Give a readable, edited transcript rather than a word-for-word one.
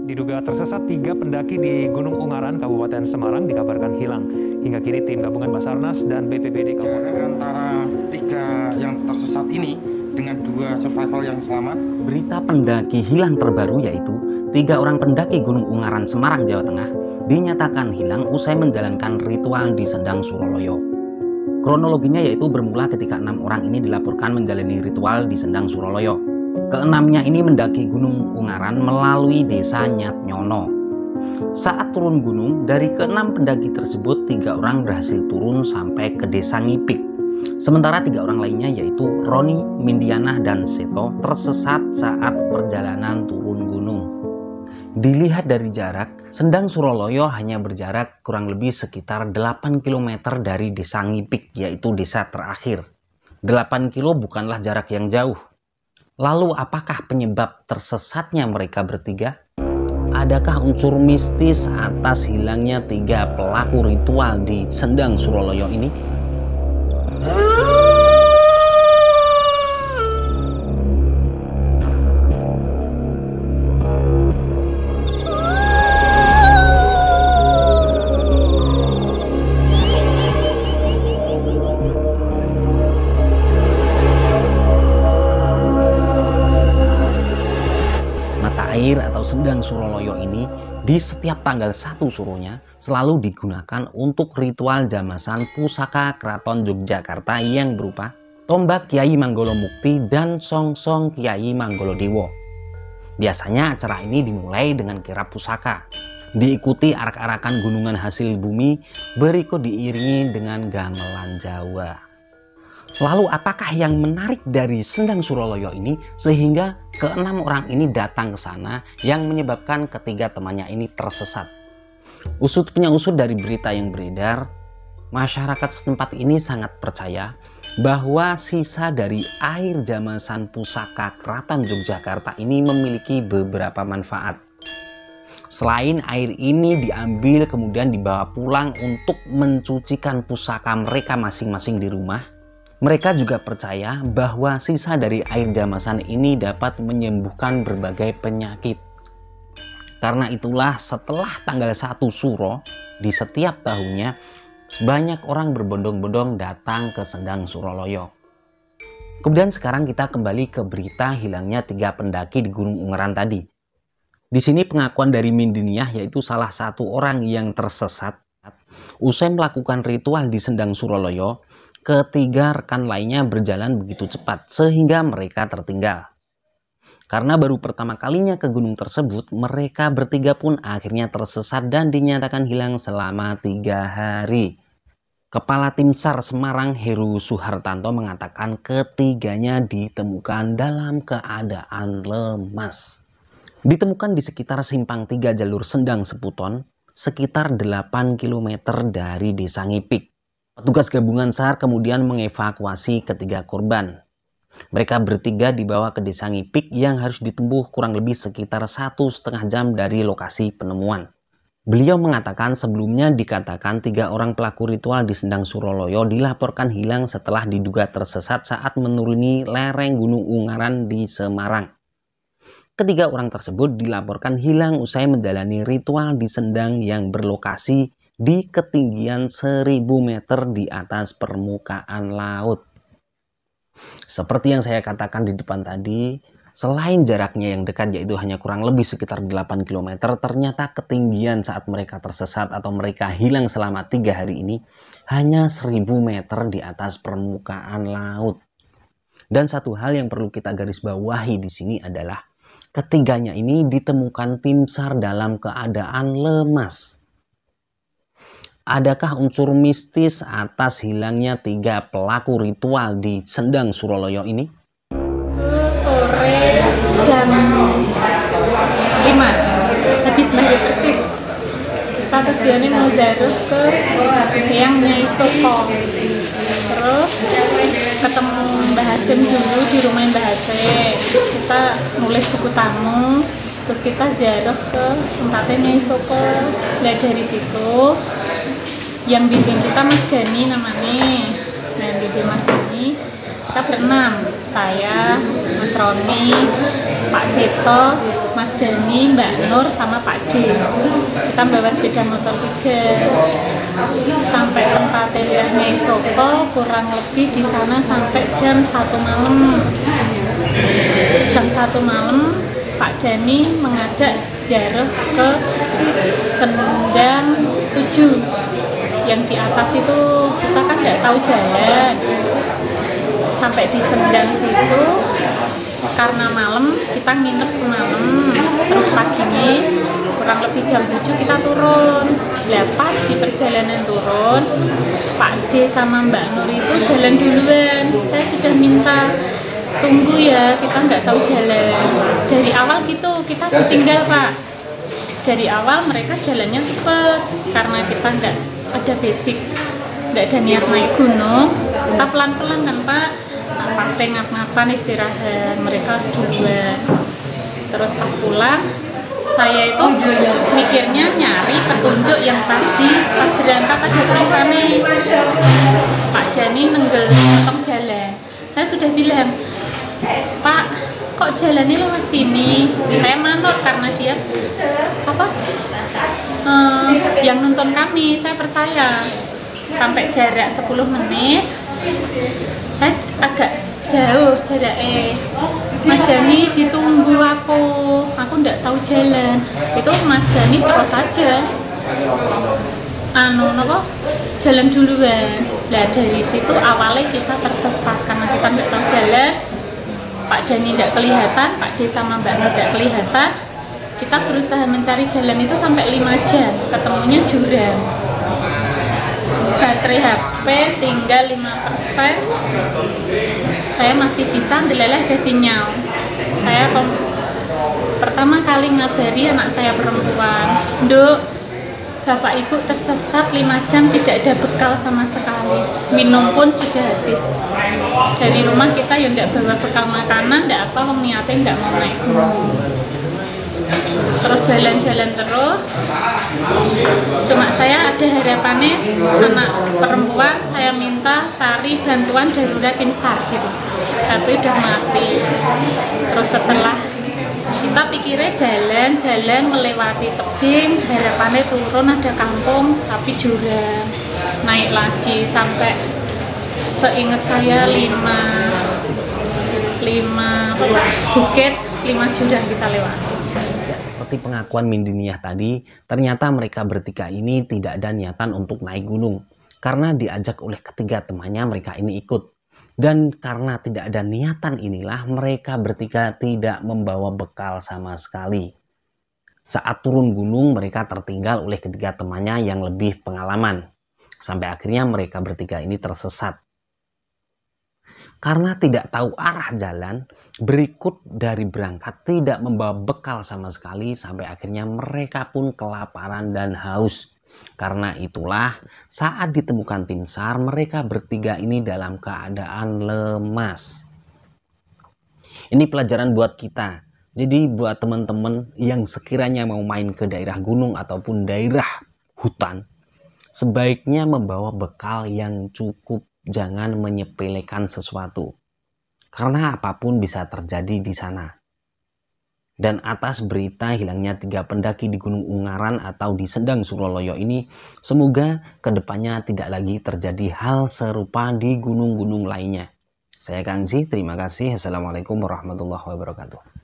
Diduga tersesat 3 pendaki di Gunung Ungaran, Kabupaten Semarang dikabarkan hilang. Hingga kini tim gabungan Basarnas dan BPBD jarak antara 3 yang tersesat ini dengan 2 survival yang selamat. Berita pendaki hilang terbaru yaitu 3 orang pendaki Gunung Ungaran, Semarang, Jawa Tengah dinyatakan hilang usai menjalankan ritual di Sendang Suroloyo. Kronologinya yaitu bermula ketika 6 orang ini dilaporkan menjalani ritual di Sendang Suroloyo. Keenamnya ini mendaki Gunung Ungaran melalui desa Nyatnyono. Saat turun gunung, dari ke-6 pendaki tersebut 3 orang berhasil turun sampai ke desa Ngipik. Sementara 3 orang lainnya yaitu Roni, Mindiana, dan Seto tersesat saat perjalanan turun gunung. Dilihat dari jarak, Sendang Suroloyo hanya berjarak kurang lebih sekitar 8 km dari desa Ngipik, yaitu desa terakhir. 8 kilo bukanlah jarak yang jauh. Lalu apakah penyebab tersesatnya mereka bertiga? Adakah unsur mistis atas hilangnya 3 pelaku ritual di Sendang Suroloyo ini? Air atau Sendang Suroloyo ini di setiap tanggal 1 suruhnya selalu digunakan untuk ritual jamasan pusaka Keraton Yogyakarta yang berupa tombak Kyai Manggolo Mukti dan song-song Kyai Manggolo Dewo. Biasanya acara ini dimulai dengan kirap pusaka, diikuti arak-arakan gunungan hasil bumi, berikut diiringi dengan gamelan Jawa. Lalu apakah yang menarik dari Sendang Suroloyo ini sehingga ke-6 orang ini datang ke sana yang menyebabkan ketiga temannya ini tersesat? Usut punya-usut dari berita yang beredar, masyarakat setempat ini sangat percaya bahwa sisa dari air jamasan pusaka Keraton Yogyakarta ini memiliki beberapa manfaat. Selain air ini diambil kemudian dibawa pulang untuk mencucikan pusaka mereka masing-masing di rumah, mereka juga percaya bahwa sisa dari air jamasan ini dapat menyembuhkan berbagai penyakit. Karena itulah setelah tanggal 1 Suro di setiap tahunnya banyak orang berbondong-bondong datang ke Sendang Suroloyo. Kemudian sekarang kita kembali ke berita hilangnya 3 pendaki di Gunung Ungaran tadi. Di sini pengakuan dari Mindiniah yaitu salah satu orang yang tersesat usai melakukan ritual di Sendang Suroloyo. Ketiga rekan lainnya berjalan begitu cepat sehingga mereka tertinggal. Karena baru pertama kalinya ke gunung tersebut, mereka bertiga pun akhirnya tersesat dan dinyatakan hilang selama 3 hari. Kepala Tim SAR Semarang Heru Suhartanto mengatakan ketiganya ditemukan dalam keadaan lemas. Ditemukan di sekitar simpang 3 jalur Sendang Seputon, sekitar 8 km dari desa Ngipik. Petugas gabungan SAR kemudian mengevakuasi ketiga korban. Mereka bertiga dibawa ke desa Ngipik yang harus ditempuh kurang lebih sekitar 1,5 jam dari lokasi penemuan. Beliau mengatakan sebelumnya dikatakan 3 orang pelaku ritual di Sendang Suroloyo dilaporkan hilang setelah diduga tersesat saat menuruni lereng Gunung Ungaran di Semarang. Ketiga orang tersebut dilaporkan hilang usai menjalani ritual di Sendang yang berlokasi di ketinggian 1000 meter di atas permukaan laut. Seperti yang saya katakan di depan tadi, selain jaraknya yang dekat yaitu hanya kurang lebih sekitar 8 km, ternyata ketinggian saat mereka tersesat atau mereka hilang selama 3 hari ini hanya 1000 meter di atas permukaan laut. Dan satu hal yang perlu kita garis bawahi di sini adalah ketiganya ini ditemukan tim SAR dalam keadaan lemas. Adakah unsur mistis atas hilangnya 3 pelaku ritual di Sendang Suroloyo ini? Sore jam 5 habis maghrib persis. Kita tujuannya mau ziarah ke yang Nyai Soko. Terus ketemu Mbah Hasim dulu di rumah Mbah Hasim. Kita nulis buku tamu. Terus kita ziarah ke tempatnya Nyai Soko. Nah dari situ yang bimbing kita Mas Dani namanya. Nah yang bimbing Mas Dani kita berenam, saya, Mas Roni, Pak Seto, Mas Dani, Mbak Nur, sama Pak D. Kita bawa sepeda motor 3 sampai tempat Mbah Nyai Soko, kurang lebih di sana sampai jam 1 malam. Jam 1 malam Pak Dani mengajak ziarah ke Sendang 7. Yang di atas itu kita kan nggak tahu jalan. Sampai di Sendang situ, karena malam kita nginep semalam, terus paginya kurang lebih jam 7 kita turun. Lah pas di perjalanan turun, Pak D sama Mbak Nur itu jalan duluan. Saya sudah minta tunggu ya, kita nggak tahu jalan. Dari awal gitu kita ditinggal Pak. Dari awal mereka jalannya cepet karena kita nggak ada basic, nggak ada niat naik gunung. Kita pelan-pelan kan Pak. Pas saya ngap-ngapan istirahat, mereka duluan. Terus pas pulang, saya itu mikirnya nyari petunjuk yang tadi pas berangkat ada tulisannya Pak Dani nenggel potong jalan. Saya sudah bilang, Pak, kok jalannya lewat sini? Saya manut karena dia yang nonton kami, saya percaya. Sampai jarak 10 menit, saya agak jauh jaraknya. Mas Dani ditunggu aku nggak tahu jalan. Itu Mas Dani terus saja jalan duluan. Nah dari situ awalnya kita tersesat karena kita nggak tahu jalan. Pak Dani nggak kelihatan, Pak D sama Mbak Nur nggak kelihatan. Kita berusaha mencari jalan itu sampai 5 jam, ketemunya jurang. Baterai HP tinggal 5%. Saya masih bisa, alhamdulillah ada sinyal. Saya pertama kali ngabari anak saya perempuan, Nduk, Bapak Ibu tersesat 5 jam, tidak ada bekal sama sekali. Minum pun sudah habis. Dari rumah kita ya tidak bawa bekal makanan, tidak apa, niatnya tidak mau naik gunung. Terus jalan-jalan terus. Cuma saya ada harapannya, anak perempuan saya minta cari bantuan darurat tim SAR gitu. Tapi udah mati. Terus setelah kita pikirnya jalan-jalan melewati tebing, harapannya turun ada kampung tapi jurang, naik lagi sampai seingat saya 5 bukit, 5 jurang kita lewati. Seperti pengakuan Mindiniah tadi, ternyata mereka bertiga ini tidak ada niatan untuk naik gunung. Karena diajak oleh ketiga temannya, mereka ini ikut. Dan karena tidak ada niatan inilah, mereka bertiga tidak membawa bekal sama sekali. Saat turun gunung, mereka tertinggal oleh ketiga temannya yang lebih pengalaman. Sampai akhirnya mereka bertiga ini tersesat. Karena tidak tahu arah jalan, berikut dari berangkat tidak membawa bekal sama sekali, sampai akhirnya mereka pun kelaparan dan haus. Karena itulah saat ditemukan tim SAR, mereka bertiga ini dalam keadaan lemas. Ini pelajaran buat kita. Jadi buat teman-teman yang sekiranya mau main ke daerah gunung ataupun daerah hutan, sebaiknya membawa bekal yang cukup. Jangan menyepelekan sesuatu, karena apapun bisa terjadi di sana. Dan atas berita hilangnya 3 pendaki di Gunung Ungaran atau di Sendang Suroloyo ini, semoga kedepannya tidak lagi terjadi hal serupa di gunung-gunung lainnya. Saya Kang Zi, terima kasih. Assalamualaikum warahmatullahi wabarakatuh.